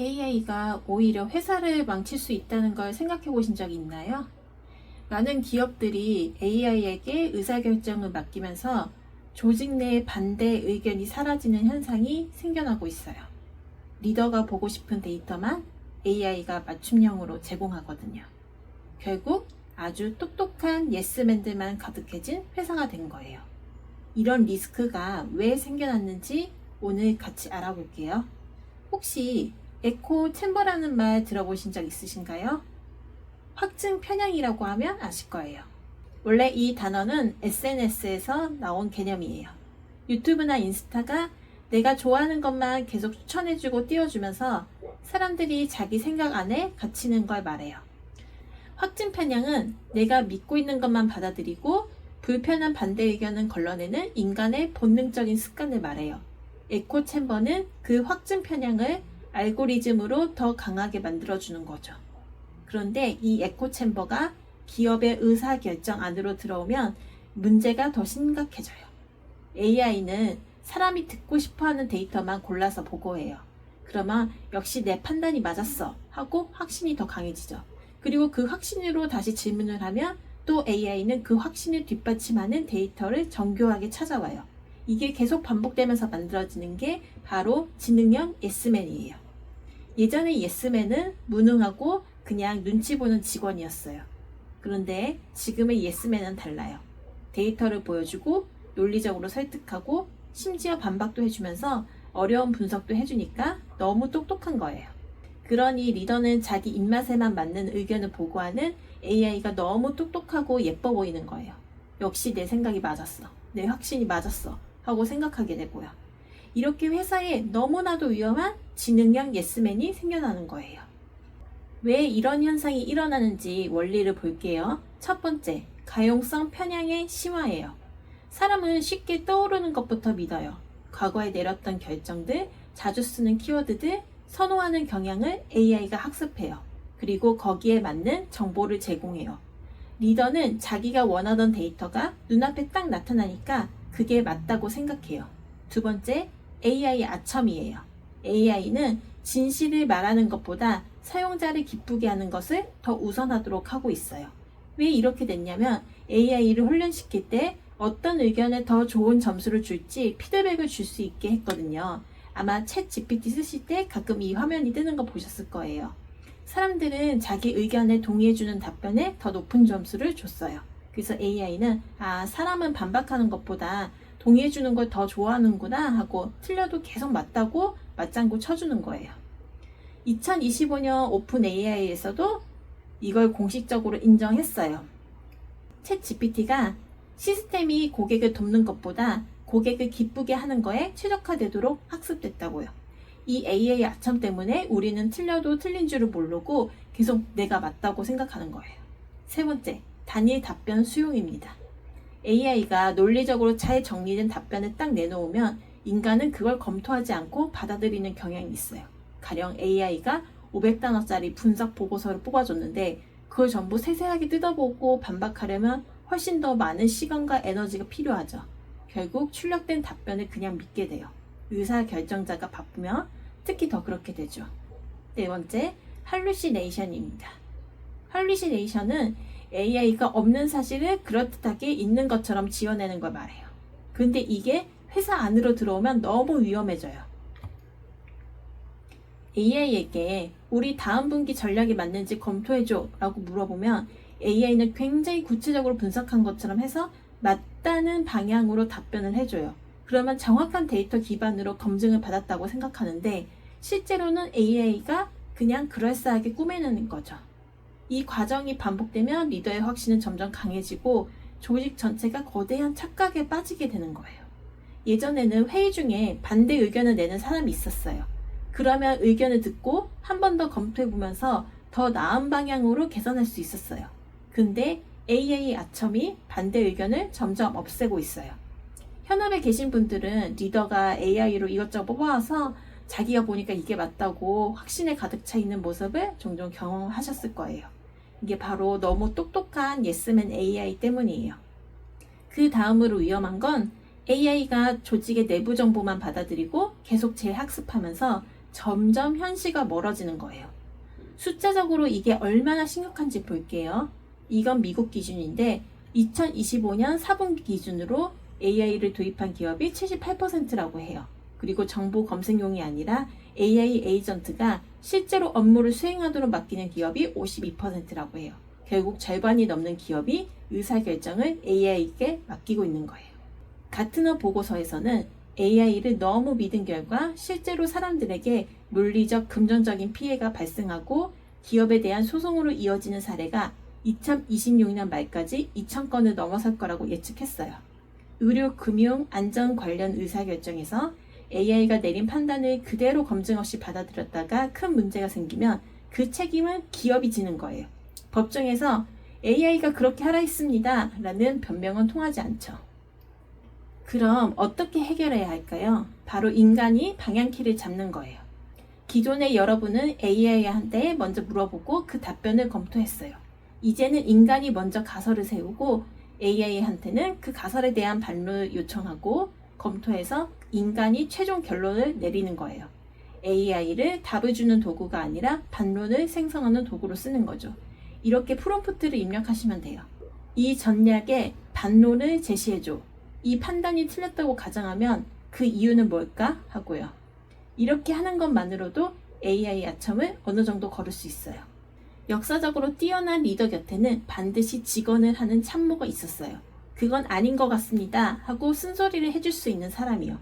AI가 오히려 회사를 망칠 수 있다는 걸 생각해 보신 적이 있나요? 많은 기업들이 AI에게 의사결정을 맡기면서 조직 내 반대 의견이 사라지는 현상이 생겨나고 있어요. 리더가 보고 싶은 데이터만 AI가 맞춤형으로 제공하거든요. 결국 아주 똑똑한 예스맨들만 가득해진 회사가 된 거예요. 이런 리스크가 왜 생겨났는지 오늘 같이 알아볼게요. 혹시 에코 챔버라는 말 들어보신 적 있으신가요? 확증 편향이라고 하면 아실 거예요. 원래 이 단어는 SNS에서 나온 개념이에요. 유튜브나 인스타가 내가 좋아하는 것만 계속 추천해주고 띄워주면서 사람들이 자기 생각 안에 갇히는 걸 말해요. 확증 편향은 내가 믿고 있는 것만 받아들이고 불편한 반대 의견은 걸러내는 인간의 본능적인 습관을 말해요. 에코 챔버는 그 확증 편향을 알고리즘으로 더 강하게 만들어주는 거죠. 그런데 이 에코 챔버가 기업의 의사결정 안으로 들어오면 문제가 더 심각해져요. AI는 사람이 듣고 싶어하는 데이터만 골라서 보고해요. 그러면 역시 내 판단이 맞았어 하고 확신이 더 강해지죠. 그리고 그 확신으로 다시 질문을 하면 또 AI는 그 확신을 뒷받침하는 데이터를 정교하게 찾아와요. 이게 계속 반복되면서 만들어지는 게 바로 지능형 예스맨이에요. 예전에 예스맨은 무능하고 그냥 눈치 보는 직원이었어요. 그런데 지금의 예스맨은 달라요. 데이터를 보여주고 논리적으로 설득하고 심지어 반박도 해주면서 어려운 분석도 해주니까 너무 똑똑한 거예요. 그러니 리더는 자기 입맛에만 맞는 의견을 보고하는 AI가 너무 똑똑하고 예뻐 보이는 거예요. 역시 내 생각이 맞았어. 내 확신이 맞았어. 하고 생각하게 되고요. 이렇게 회사에 너무나도 위험한 지능형 예스맨이 생겨나는 거예요. 왜 이런 현상이 일어나는지 원리를 볼게요. 첫 번째, 가용성 편향의 심화예요. 사람은 쉽게 떠오르는 것부터 믿어요. 과거에 내렸던 결정들, 자주 쓰는 키워드들, 선호하는 경향을 AI가 학습해요. 그리고 거기에 맞는 정보를 제공해요. 리더는 자기가 원하던 데이터가 눈앞에 딱 나타나니까 그게 맞다고 생각해요. 두 번째, AI 아첨이에요. AI는 진실을 말하는 것보다 사용자를 기쁘게 하는 것을 더 우선하도록 하고 있어요. 왜 이렇게 됐냐면 AI를 훈련시킬 때 어떤 의견에 더 좋은 점수를 줄지 피드백을 줄 수 있게 했거든요. 아마 챗 GPT 쓰실 때 가끔 이 화면이 뜨는 거 보셨을 거예요. 사람들은 자기 의견에 동의해주는 답변에 더 높은 점수를 줬어요. 그래서 AI는 사람은 반박하는 것보다 동의해주는 걸 더 좋아하는구나 하고 틀려도 계속 맞다고 맞장구 쳐주는 거예요. 2025년 오픈 AI에서도 이걸 공식적으로 인정했어요. 챗 GPT가 시스템이 고객을 돕는 것보다 고객을 기쁘게 하는 거에 최적화되도록 학습됐다고요. 이 AI 아첨 때문에 우리는 틀려도 틀린 줄을 모르고 계속 내가 맞다고 생각하는 거예요. 세 번째, 단일 답변 수용입니다. AI가 논리적으로 잘 정리된 답변을 딱 내놓으면 인간은 그걸 검토하지 않고 받아들이는 경향이 있어요. 가령 AI가 500단어짜리 분석 보고서를 뽑아줬는데 그걸 전부 세세하게 뜯어보고 반박하려면 훨씬 더 많은 시간과 에너지가 필요하죠. 결국 출력된 답변을 그냥 믿게 돼요. 의사결정자가 바쁘면 특히 더 그렇게 되죠. 네 번째, 할루시네이션입니다. 할루시네이션은 AI가 없는 사실을 그럴듯하게 있는 것처럼 지어내는 걸 말해요. 근데 이게 회사 안으로 들어오면 너무 위험해져요. AI에게 우리 다음 분기 전략이 맞는지 검토해줘 라고 물어보면 AI는 굉장히 구체적으로 분석한 것처럼 해서 맞다는 방향으로 답변을 해줘요. 그러면 정확한 데이터 기반으로 검증을 받았다고 생각하는데 실제로는 AI가 그냥 그럴싸하게 꾸며내는 거죠. 이 과정이 반복되면 리더의 확신은 점점 강해지고 조직 전체가 거대한 착각에 빠지게 되는 거예요. 예전에는 회의 중에 반대 의견을 내는 사람이 있었어요. 그러면 의견을 듣고 한 번 더 검토해보면서 더 나은 방향으로 개선할 수 있었어요. 근데 AI 아첨이 반대 의견을 점점 없애고 있어요. 현업에 계신 분들은 리더가 AI로 이것저것 뽑아와서 자기가 보니까 이게 맞다고 확신에 가득 차 있는 모습을 종종 경험하셨을 거예요. 이게 바로 너무 똑똑한 예스맨 AI 때문이에요. 그 다음으로 위험한 건 AI가 조직의 내부 정보만 받아들이고 계속 재학습하면서 점점 현실과 멀어지는 거예요. 숫자적으로 이게 얼마나 심각한지 볼게요. 이건 미국 기준인데 2025년 4분기 기준으로 AI를 도입한 기업이 78%라고 해요. 그리고 정보 검색용이 아니라 AI 에이전트가 실제로 업무를 수행하도록 맡기는 기업이 52%라고 해요. 결국 절반이 넘는 기업이 의사결정을 AI에게 맡기고 있는 거예요. 가트너 보고서에서는 AI를 너무 믿은 결과 실제로 사람들에게 물리적, 금전적인 피해가 발생하고 기업에 대한 소송으로 이어지는 사례가 2026년 말까지 2,000건을 넘어설 거라고 예측했어요. 의료, 금융, 안전 관련 의사결정에서 AI가 내린 판단을 그대로 검증 없이 받아들였다가 큰 문제가 생기면 그 책임은 기업이 지는 거예요. 법정에서 AI가 그렇게 하라 했습니다 라는 변명은 통하지 않죠. 그럼 어떻게 해결해야 할까요? 바로 인간이 방향키를 잡는 거예요. 기존에 여러분은 AI한테 먼저 물어보고 그 답변을 검토했어요. 이제는 인간이 먼저 가설을 세우고 AI한테는 그 가설에 대한 반론을 요청하고 검토해서 인간이 최종 결론을 내리는 거예요. AI를 답을 주는 도구가 아니라 반론을 생성하는 도구로 쓰는 거죠. 이렇게 프롬프트를 입력하시면 돼요. 이 전략에 반론을 제시해줘. 이 판단이 틀렸다고 가정하면 그 이유는 뭘까? 하고요. 이렇게 하는 것만으로도 AI 아첨을 어느 정도 걸을 수 있어요. 역사적으로 뛰어난 리더 곁에는 반드시 직언을 하는 참모가 있었어요. 그건 아닌 것 같습니다 하고 쓴소리를 해줄 수 있는 사람이요.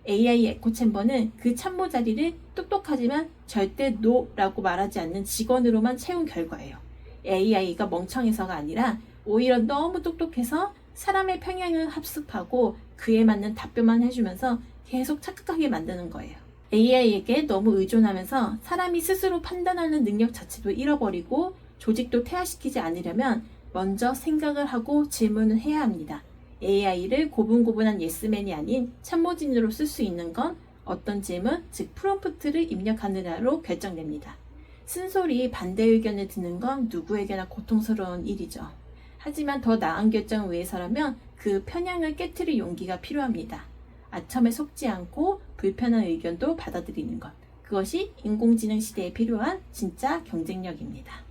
AI 에코챔버는 그 참모 자리를 똑똑하지만 절대 NO라고 말하지 않는 직원으로만 채운 결과예요. AI가 멍청해서가 아니라 오히려 너무 똑똑해서 사람의 평양을 합습하고 그에 맞는 답변만 해주면서 계속 착각하게 만드는 거예요. AI에게 너무 의존하면서 사람이 스스로 판단하는 능력 자체도 잃어버리고 조직도 퇴화시키지 않으려면 먼저 생각을 하고 질문을 해야 합니다. AI를 고분고분한 예스맨이 아닌 참모진으로 쓸 수 있는 건 어떤 질문, 즉 프롬프트를 입력하느냐로 결정됩니다. 쓴소리 반대 의견을 듣는 건 누구에게나 고통스러운 일이죠. 하지만 더 나은 결정을 위해서라면 그 편향을 깨트릴 용기가 필요합니다. 아첨에 속지 않고 불편한 의견도 받아들이는 것. 그것이 인공지능 시대에 필요한 진짜 경쟁력입니다.